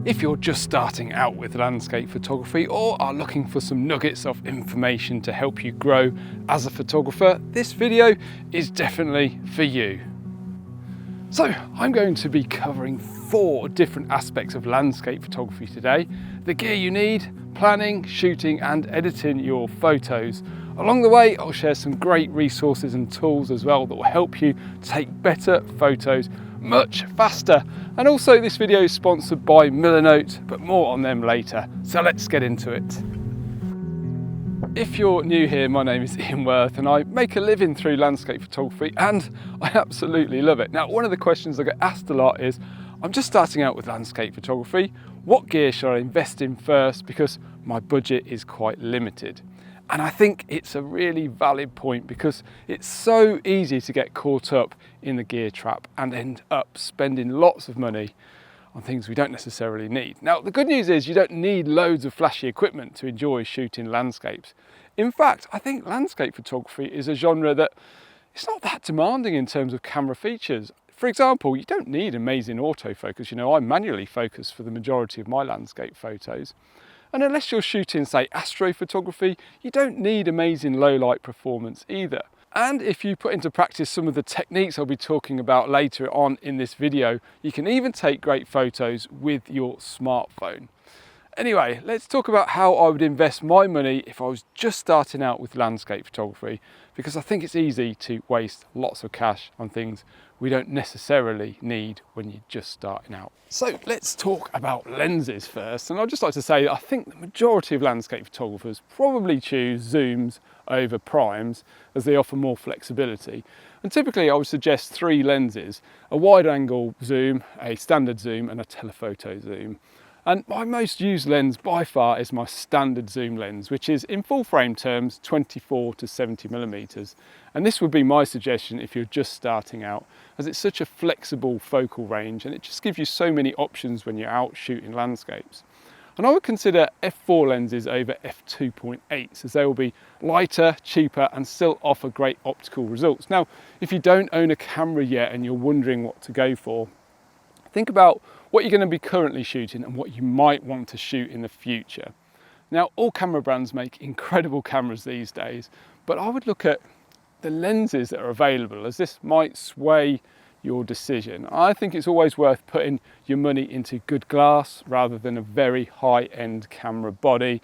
If you're just starting out with landscape photography or are looking for some nuggets of information to help you grow as a photographer, this video is definitely for you. So I'm going to be covering 4 different aspects of landscape photography today: the gear you need, planning, shooting and editing your photos. Along the way, I'll share some great resources and tools as well that will help you take better photos much faster. And also this video is sponsored by Milanote, but more on them later. So let's get into it. If you're new here, my name is Ian Worth and I make a living through landscape photography and I absolutely love it. Now, one of the questions I get asked a lot is, I'm just starting out with landscape photography. What gear should I invest in first because my budget is quite limited? And I think it's a really valid point because it's so easy to get caught up in the gear trap and end up spending lots of money on things we don't necessarily need. Now, the good news is you don't need loads of flashy equipment to enjoy shooting landscapes. In fact, I think landscape photography is a genre that it's not that demanding in terms of camera features. For example, you don't need amazing autofocus. You know, I manually focus for the majority of my landscape photos. And unless you're shooting, say, astrophotography, you don't need amazing low light performance either. And if you put into practice some of the techniques I'll be talking about later on in this video, you can even take great photos with your smartphone. Anyway, let's talk about how I would invest my money if I was just starting out with landscape photography, because I think it's easy to waste lots of cash on things we don't necessarily need when you're just starting out. So let's talk about lenses first. And I'd just like to say that I think the majority of landscape photographers probably choose zooms over primes as they offer more flexibility. And typically I would suggest 3 lenses: a wide angle zoom, a standard zoom and a telephoto zoom. And my most used lens by far is my standard zoom lens, which is in full frame terms 24 to 70 millimeters. And this would be my suggestion if you're just starting out, as it's such a flexible focal range and it just gives you so many options when you're out shooting landscapes. And I would consider f4 lenses over f2.8s, as they will be lighter, cheaper and still offer great optical results. Now, if you don't own a camera yet and you're wondering what to go for, think about what you're going to be currently shooting and what you might want to shoot in the future. Now, all camera brands make incredible cameras these days, but I would look at the lenses that are available, as this might sway your decision. I think it's always worth putting your money into good glass rather than a very high-end camera body.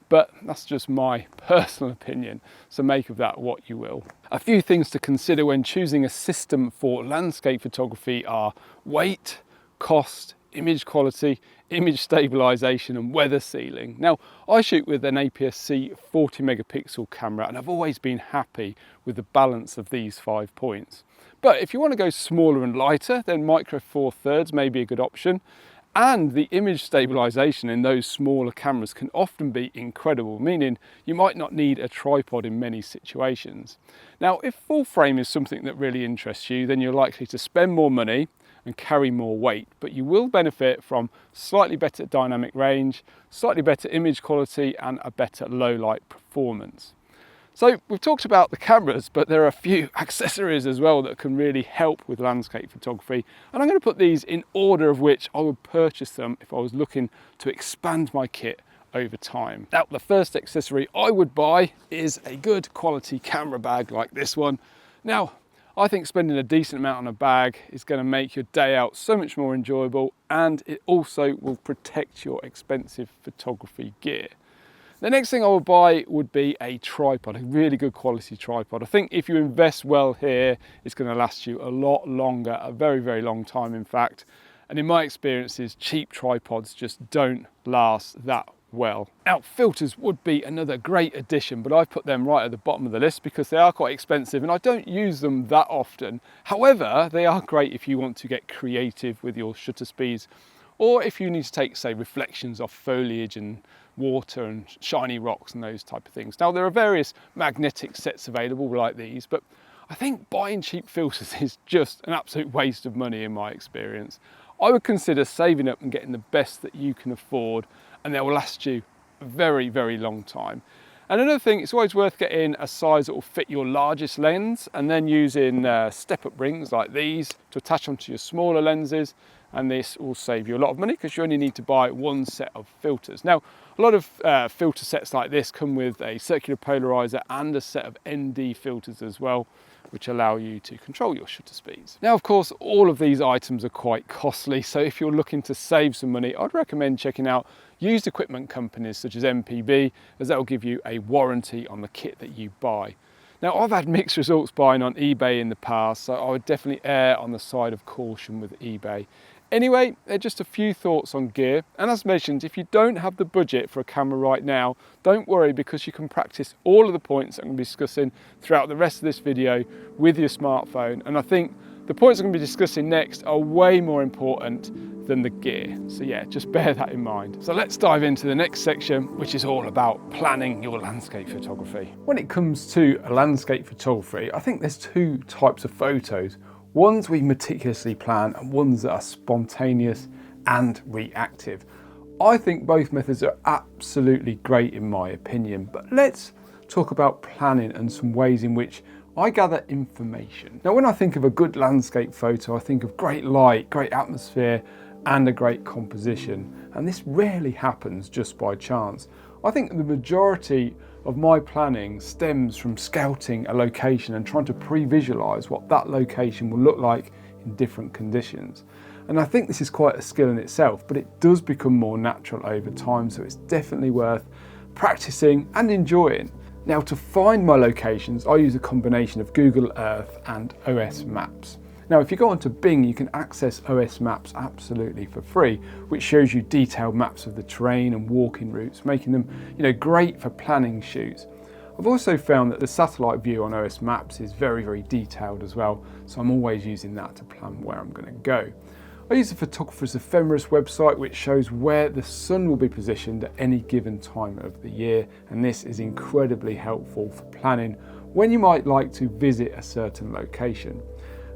But that's just my personal opinion, so make of that what you will. A few things to consider when choosing a system for landscape photography are weight, cost, image quality, image stabilization and weather sealing. Now, I shoot with an APS-C 40 megapixel camera and I've always been happy with the balance of these 5 points. But if you want to go smaller and lighter, then micro four thirds may be a good option. And the image stabilization in those smaller cameras can often be incredible, meaning you might not need a tripod in many situations. Now, if full frame is something that really interests you, then you're likely to spend more money and carry more weight, but you will benefit from slightly better dynamic range, slightly better image quality and a better low light performance. So we've talked about the cameras, but there are a few accessories as well that can really help with landscape photography. And I'm going to put these in order of which I would purchase them if I was looking to expand my kit over time. Now, the first accessory I would buy is a good quality camera bag like this one. Now, I think spending a decent amount on a bag is going to make your day out so much more enjoyable, and it also will protect your expensive photography gear. The next thing I would buy would be a tripod, a really good quality tripod. I think if you invest well here, it's going to last you a lot longer, a very, very long time in fact. And in my experiences, cheap tripods just don't last that well. Now, filters would be another great addition, but I've put them right at the bottom of the list because they are quite expensive and I don't use them that often. However, they are great if you want to get creative with your shutter speeds, or if you need to take, say, reflections off foliage and water and shiny rocks and those type of things. Now, there are various magnetic sets available like these, but I think buying cheap filters is just an absolute waste of money in my experience. I would consider saving up and getting the best that you can afford, and they will last you a very, very long time. And another thing, it's always worth getting a size that will fit your largest lens and then using step-up rings like these to attach onto your smaller lenses and this will save you a lot of money because you only need to buy one set of filters. Now, a lot of filter sets like this come with a circular polarizer and a set of ND filters as well, which allow you to control your shutter speeds. Now, of course, all of these items are quite costly, so if you're looking to save some money, I'd recommend checking out used equipment companies such as MPB, as that will give you a warranty on the kit that you buy. Now, I've had mixed results buying on eBay in the past, so I would definitely err on the side of caution with eBay. Anyway, they're just a few thoughts on gear, and as mentioned, if you don't have the budget for a camera right now, don't worry, because you can practice all of the points that I'm going to be discussing throughout the rest of this video with your smartphone. And I think the points I'm going to be discussing next are way more important than the gear. So yeah, just bear that in mind. So let's dive into the next section, which is all about planning your landscape photography. When it comes to landscape photography, I think there's two types of photos. Ones we meticulously plan and ones that are spontaneous and reactive. I think both methods are absolutely great in my opinion, but let's talk about planning and some ways in which I gather information. Now, when I think of a good landscape photo, I think of great light, great atmosphere, and a great composition. And this rarely happens just by chance. I think the majority of my planning stems from scouting a location and trying to pre-visualize what that location will look like in different conditions. And I think this is quite a skill in itself, but it does become more natural over time, so it's definitely worth practicing and enjoying. Now, to find my locations, I use a combination of Google Earth and OS Maps. Now, if you go onto Bing, you can access OS Maps absolutely for free, which shows you detailed maps of the terrain and walking routes, making them, great for planning shoots. I've also found that the satellite view on OS Maps is very, very detailed as well, so I'm always using that to plan where I'm going to go. I use the Photographer's Ephemeris website, which shows where the sun will be positioned at any given time of the year, and this is incredibly helpful for planning when you might like to visit a certain location.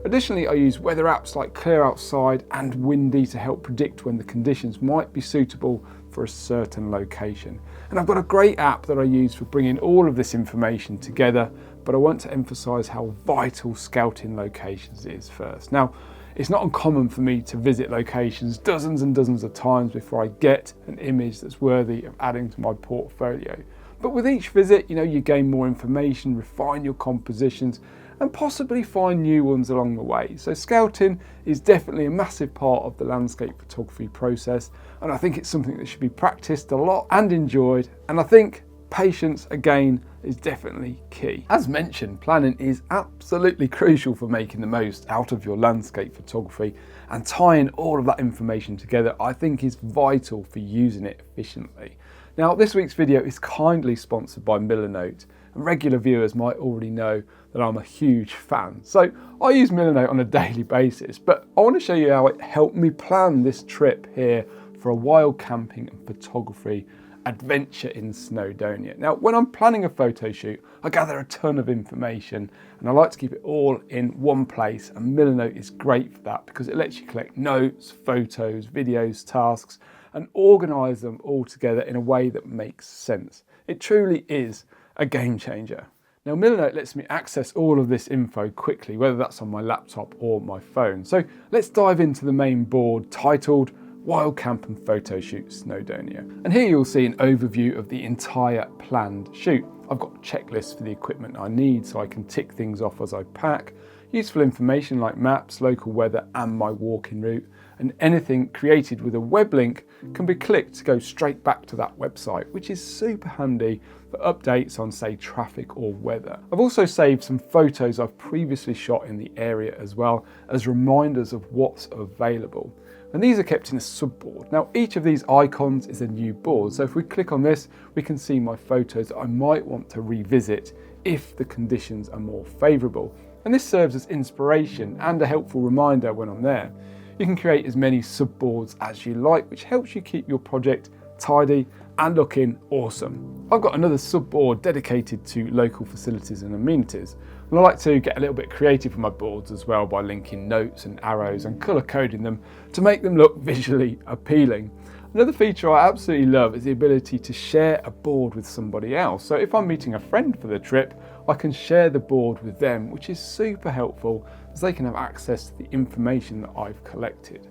Additionally, I use weather apps like Clear Outside and Windy to help predict when the conditions might be suitable for a certain location. And I've got a great app that I use for bringing all of this information together, but I want to emphasize how vital scouting locations is first. Now, it's not uncommon for me to visit locations dozens and dozens of times before I get an image that's worthy of adding to my portfolio. But with each visit, you gain more information, refine your compositions, and possibly find new ones along the way. So scouting is definitely a massive part of the landscape photography process, and I think it's something that should be practiced a lot and enjoyed, and I think patience, again, is definitely key. As mentioned, planning is absolutely crucial for making the most out of your landscape photography, and tying all of that information together I think is vital for using it efficiently. Now, this week's video is kindly sponsored by Millernote, and regular viewers might already know that I'm a huge fan. So I use Millernote on a daily basis, but I want to show you how it helped me plan this trip here for a wild camping and photography adventure in Snowdonia. Now, when I'm planning a photo shoot, I gather a ton of information and I like to keep it all in one place, and Millernote is great for that because it lets you collect notes, photos, videos, tasks, and organise them all together in a way that makes sense. It truly is a game changer. Now, Millernote lets me access all of this info quickly, whether that's on my laptop or my phone. So let's dive into the main board titled Wild Camp and Photo Shoot Snowdonia. And here you'll see an overview of the entire planned shoot. I've got checklists for the equipment I need so I can tick things off as I pack, useful information like maps, local weather and my walking route, and anything created with a web link can be clicked to go straight back to that website, which is super handy for updates on, say, traffic or weather. I've also saved some photos I've previously shot in the area as well as reminders of what's available. And these are kept in a subboard. Now, each of these icons is a new board. So if we click on this, we can see my photos that I might want to revisit if the conditions are more favourable. And this serves as inspiration and a helpful reminder when I'm there. You can create as many subboards as you like, which helps you keep your project tidy and looking awesome. I've got another subboard dedicated to local facilities and amenities. And I like to get a little bit creative with my boards as well by linking notes and arrows and colour coding them to make them look visually appealing. Another feature I absolutely love is the ability to share a board with somebody else. So if I'm meeting a friend for the trip, I can share the board with them, which is super helpful as they can have access to the information that I've collected.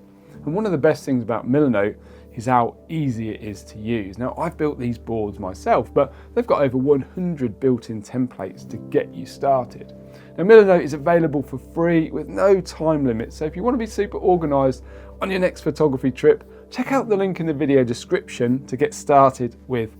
And one of the best things about Milanote is how easy it is to use. Now, I've built these boards myself, but they've got over 100 built-in templates to get you started. Now, Milanote is available for free with no time limit, so if you want to be super organised on your next photography trip, check out the link in the video description to get started with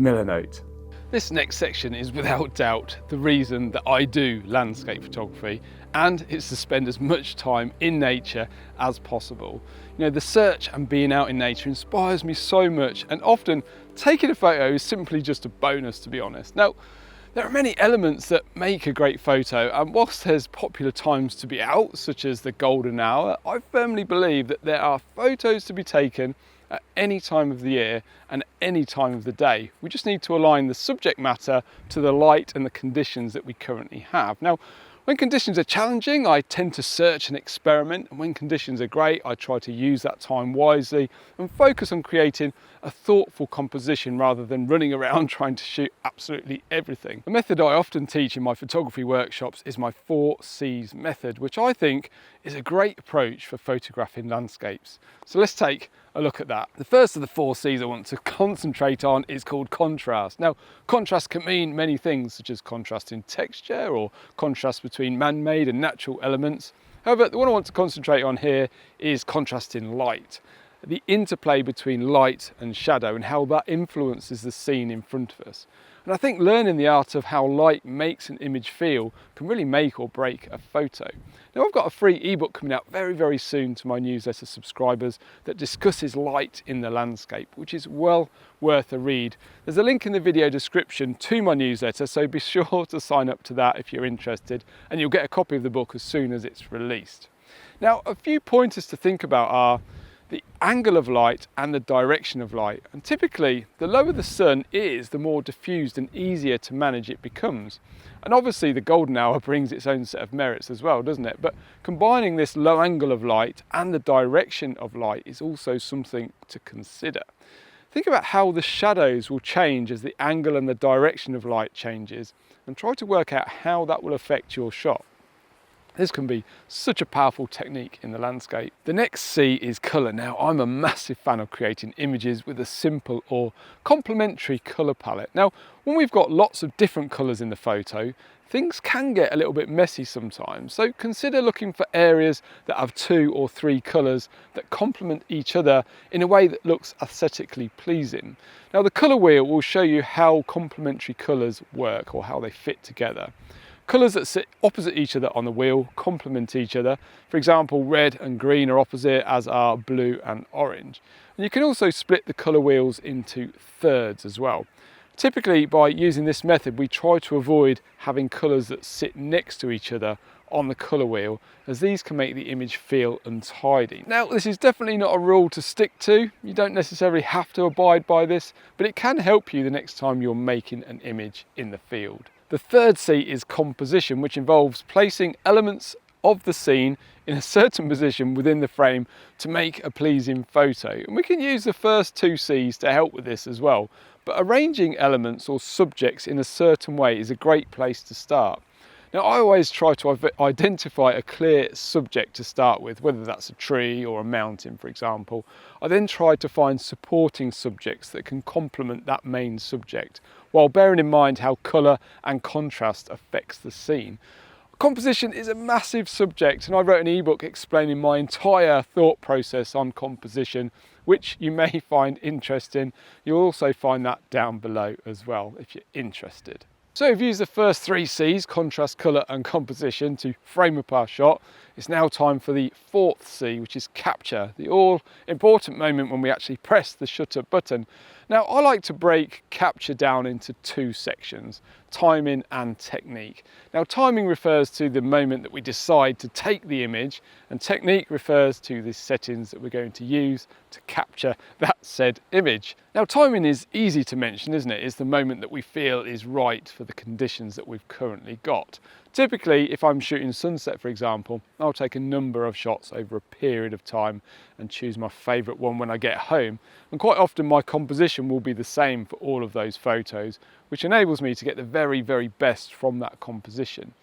Milanote. This next section is without doubt the reason that I do landscape photography, and it's to spend as much time in nature as possible. You know, the search and being out in nature inspires me so much, and often taking a photo is simply just a bonus, to be honest. Now, there are many elements that make a great photo, and whilst there's popular times to be out, such as the golden hour, I firmly believe that there are photos to be taken at any time of the year and any time of the day. We just need to align the subject matter to the light and the conditions that we currently have. Now, when conditions are challenging, I tend to search and experiment, and when conditions are great, I try to use that time wisely and focus on creating a thoughtful composition rather than running around trying to shoot absolutely everything. The method I often teach in my photography workshops is my 4 C's method, which I think is a great approach for photographing landscapes. So let's take a look at that. The first of the 4 C's I want to concentrate on is called contrast. Now, contrast can mean many things, such as contrast in texture or contrast between man-made and natural elements. However, the one I want to concentrate on here is contrast in light. The interplay between light and shadow and how that influences the scene in front of us. And I think learning the art of how light makes an image feel can really make or break a photo. Now, I've got a free ebook coming out very, very soon to my newsletter subscribers that discusses light in the landscape, which is well worth a read. There's a link in the video description to my newsletter, so be sure to sign up to that if you're interested, and you'll get a copy of the book as soon as it's released. Now, a few pointers to think about are the angle of light and the direction of light. And typically, the lower the sun is, the more diffused and easier to manage it becomes. And obviously the golden hour brings its own set of merits as well, doesn't it? But combining this low angle of light and the direction of light is also something to consider. Think about how the shadows will change as the angle and the direction of light changes, and try to work out how that will affect your shot. This can be such a powerful technique in the landscape. The next C is colour. Now, I'm a massive fan of creating images with a simple or complementary colour palette. Now, when we've got lots of different colours in the photo, things can get a little bit messy sometimes. So consider looking for areas that have 2 or 3 colours that complement each other in a way that looks aesthetically pleasing. Now, the colour wheel will show you how complementary colours work or how they fit together. Colours that sit opposite each other on the wheel complement each other. For example, red and green are opposite, as are blue and orange. And you can also split the colour wheels into thirds as well. Typically, by using this method, we try to avoid having colours that sit next to each other on the colour wheel, as these can make the image feel untidy. Now, this is definitely not a rule to stick to. You don't necessarily have to abide by this, but it can help you the next time you're making an image in the field. The third C is composition, which involves placing elements of the scene in a certain position within the frame to make a pleasing photo. And we can use the first 2 C's to help with this as well. But arranging elements or subjects in a certain way is a great place to start. Now, I always try to identify a clear subject to start with, whether that's a tree or a mountain, for example. I then try to find supporting subjects that can complement that main subject, while bearing in mind how colour and contrast affects the scene. Composition is a massive subject, and I wrote an ebook explaining my entire thought process on composition, which you may find interesting. You'll also find that down below as well if you're interested. So we've used the first 3 C's, contrast, colour and composition, to frame up our shot. It's now time for the 4th C, which is capture, the all important moment when we actually press the shutter button. Now, I like to break capture down into 2 sections, timing and technique. Now, timing refers to the moment that we decide to take the image, and technique refers to the settings that we're going to use to capture that said image. Now, timing is easy to mention, isn't it? It's the moment that we feel is right for the conditions that we've currently got. Typically, if I'm shooting sunset, for example, I'll take a number of shots over a period of time and choose my favourite one when I get home. And quite often my composition will be the same for all of those photos, which enables me to get the very, very best from that composition.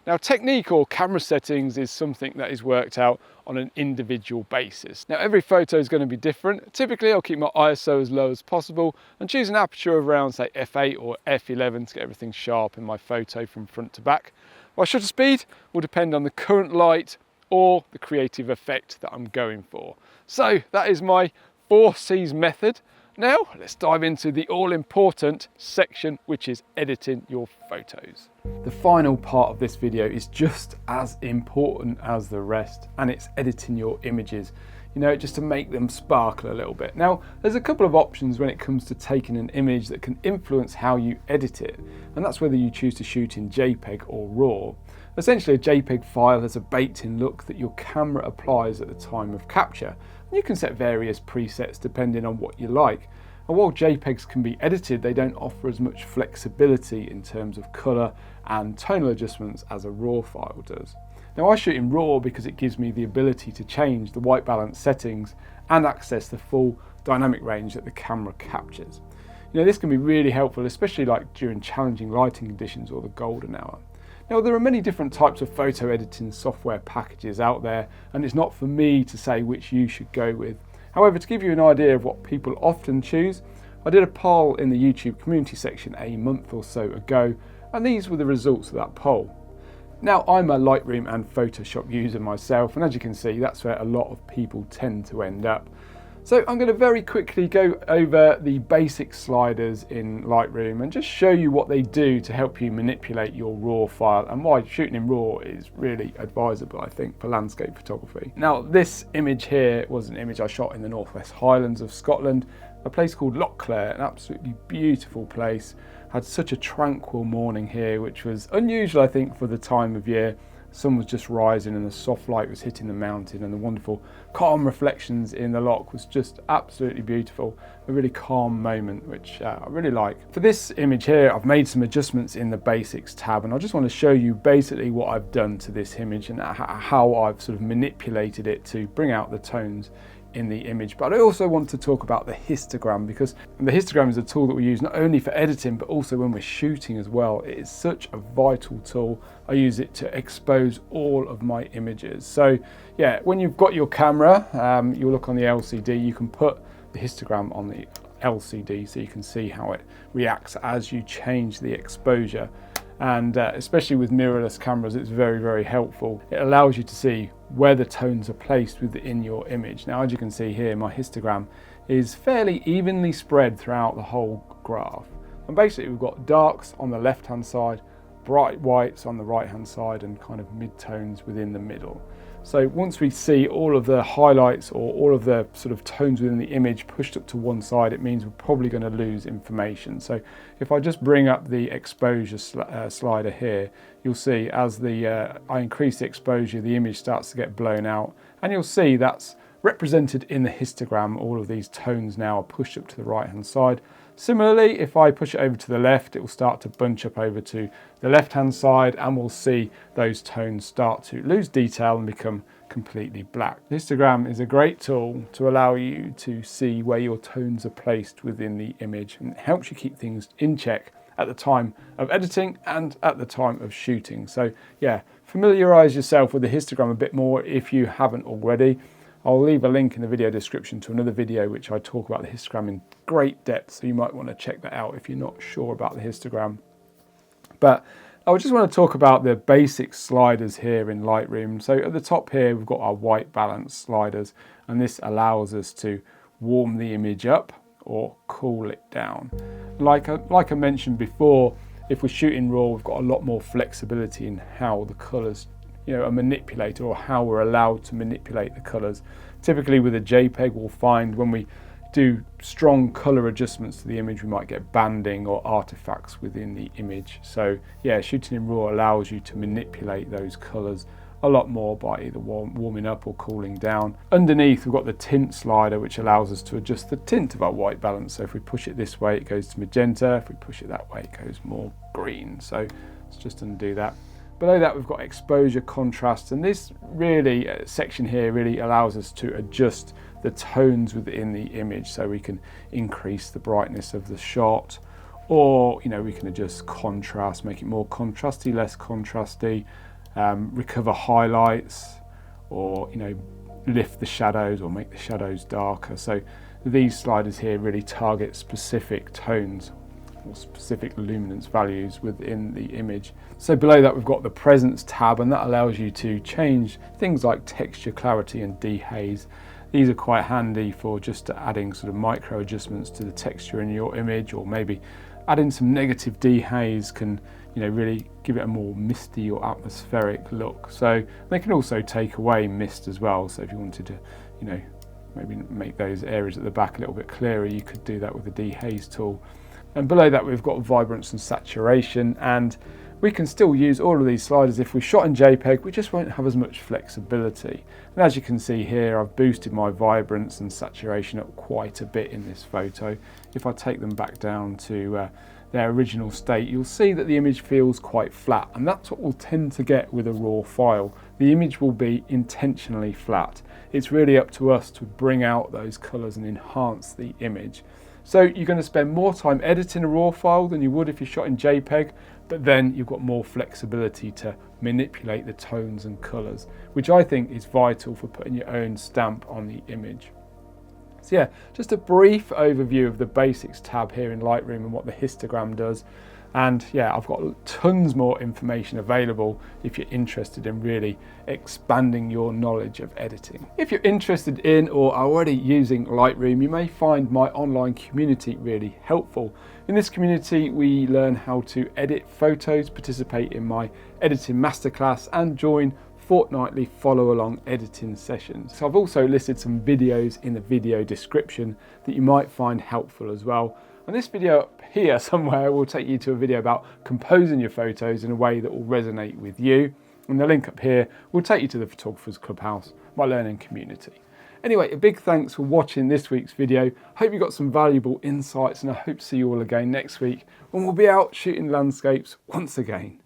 Now, technique or camera settings is something that is worked out on an individual basis. Now, every photo is going to be different. Typically, I'll keep my ISO as low as possible and choose an aperture of around, say, f8 or f11 to get everything sharp in my photo from front to back. My shutter speed will depend on the current light or the creative effect that I'm going for. So that is my 4Cs method. Now, let's dive into the all-important section, which is editing your photos. The final part of this video is just as important as the rest, and it's editing your images, you know, just to make them sparkle a little bit. Now, there's a couple of options when it comes to taking an image that can influence how you edit it, and that's whether you choose to shoot in JPEG or RAW. Essentially, a JPEG file has a baked-in look that your camera applies at the time of capture. You can set various presets depending on what you like. And while JPEGs can be edited, they don't offer as much flexibility in terms of colour and tonal adjustments as a RAW file does. Now, I shoot in RAW because it gives me the ability to change the white balance settings and access the full dynamic range that the camera captures. You know, this can be really helpful, especially like during challenging lighting conditions or the golden hour. Now, there are many different types of photo editing software packages out there, and it's not for me to say which you should go with. However, to give you an idea of what people often choose, I did a poll in the YouTube community section a month or so ago, and these were the results of that poll. Now, I'm a Lightroom and Photoshop user myself, and as you can see, that's where a lot of people tend to end up. So I'm going to very quickly go over the basic sliders in Lightroom and just show you what they do to help you manipulate your RAW file and why shooting in RAW is really advisable, I think, for landscape photography. Now, this image here was an image I shot in the Northwest Highlands of Scotland, a place called Lochclair, an absolutely beautiful place. Had such a tranquil morning here, which was unusual, I think, for the time of year. The sun was just rising and the soft light was hitting the mountain, and the wonderful calm reflections in the loch was just absolutely beautiful. A really calm moment, which I really like. For this image here, I've made some adjustments in the basics tab, and I just want to show you basically what I've done to this image and how I've sort of manipulated it to bring out the tones in the image. But I also want to talk about the histogram, because the histogram is a tool that we use not only for editing but also when we're shooting as well. It is such a vital tool. I use it to expose all of my images. So yeah, when you've got your camera, you'll look on the LCD, you can put the histogram on the LCD so you can see how it reacts as you change the exposure. And especially with mirrorless cameras, it's very, very helpful. It allows you to see where the tones are placed within your image. Now, as you can see here, my histogram is fairly evenly spread throughout the whole graph. And basically, we've got darks on the left-hand side, bright whites on the right-hand side, and kind of mid-tones within the middle. So once we see all of the highlights or all of the sort of tones within the image pushed up to one side, it means we're probably going to lose information. So if I just bring up the exposure slider here, you'll see as I increase the exposure, the image starts to get blown out, and you'll see that's represented in the histogram. All of these tones now are pushed up to the right hand side. Similarly, if I push it over to the left, it will start to bunch up over to the left hand side, and we'll see those tones start to lose detail and become completely black. The histogram is a great tool to allow you to see where your tones are placed within the image, and it helps you keep things in check at the time of editing and at the time of shooting. So yeah, familiarize yourself with the histogram a bit more if you haven't already. I'll leave a link in the video description to another video which I talk about the histogram in great depth, so you might want to check that out if you're not sure about the histogram. But I just want to talk about the basic sliders here in Lightroom. So at the top here, we've got our white balance sliders, and this allows us to warm the image up or cool it down. Like I mentioned before, if we're shooting RAW, we've got a lot more flexibility in how the colours are manipulated, or how we're allowed to manipulate the colours. Typically with a JPEG, we'll find when we do strong colour adjustments to the image, we might get banding or artifacts within the image. So yeah, shooting in RAW allows you to manipulate those colours a lot more by either warming up or cooling down. Underneath, we've got the tint slider, which allows us to adjust the tint of our white balance. So if we push it this way, it goes to magenta. If we push it that way, it goes more green. So let's just undo that. Below that, we've got exposure, contrast, and this really section here really allows us to adjust the tones within the image, so we can increase the brightness of the shot, or we can adjust contrast, make it more contrasty, less contrasty, recover highlights, or lift the shadows or make the shadows darker. So these sliders here really target specific tones or specific luminance values within the image. So below that we've got the presence tab, and that allows you to change things like texture, clarity and dehaze. These are quite handy for just adding sort of micro adjustments to the texture in your image, or maybe adding some negative dehaze can really give it a more misty or atmospheric look. So they can also take away mist as well. So if you wanted to maybe make those areas at the back a little bit clearer, you could do that with the dehaze tool. And below that we've got vibrance and saturation, and we can still use all of these sliders. If we shot in JPEG, we just won't have as much flexibility. And as you can see here, I've boosted my vibrance and saturation up quite a bit in this photo. If I take them back down to their original state, you'll see that the image feels quite flat, and that's what we'll tend to get with a raw file. The image will be intentionally flat. It's really up to us to bring out those colours and enhance the image. So you're going to spend more time editing a raw file than you would if you shot in JPEG, but then you've got more flexibility to manipulate the tones and colours, which I think is vital for putting your own stamp on the image. So yeah, just a brief overview of the basics tab here in Lightroom and what the histogram does. And yeah, I've got tons more information available if you're interested in really expanding your knowledge of editing. If you're interested in or are already using Lightroom, you may find my online community really helpful. In this community, we learn how to edit photos, participate in my editing masterclass, and join fortnightly follow-along editing sessions. So I've also listed some videos in the video description that you might find helpful as well. And this video up here somewhere will take you to a video about composing your photos in a way that will resonate with you. And the link up here will take you to the Photographers Clubhouse, my learning community. Anyway, a big thanks for watching this week's video. Hope you got some valuable insights, and I hope to see you all again next week when we'll be out shooting landscapes once again.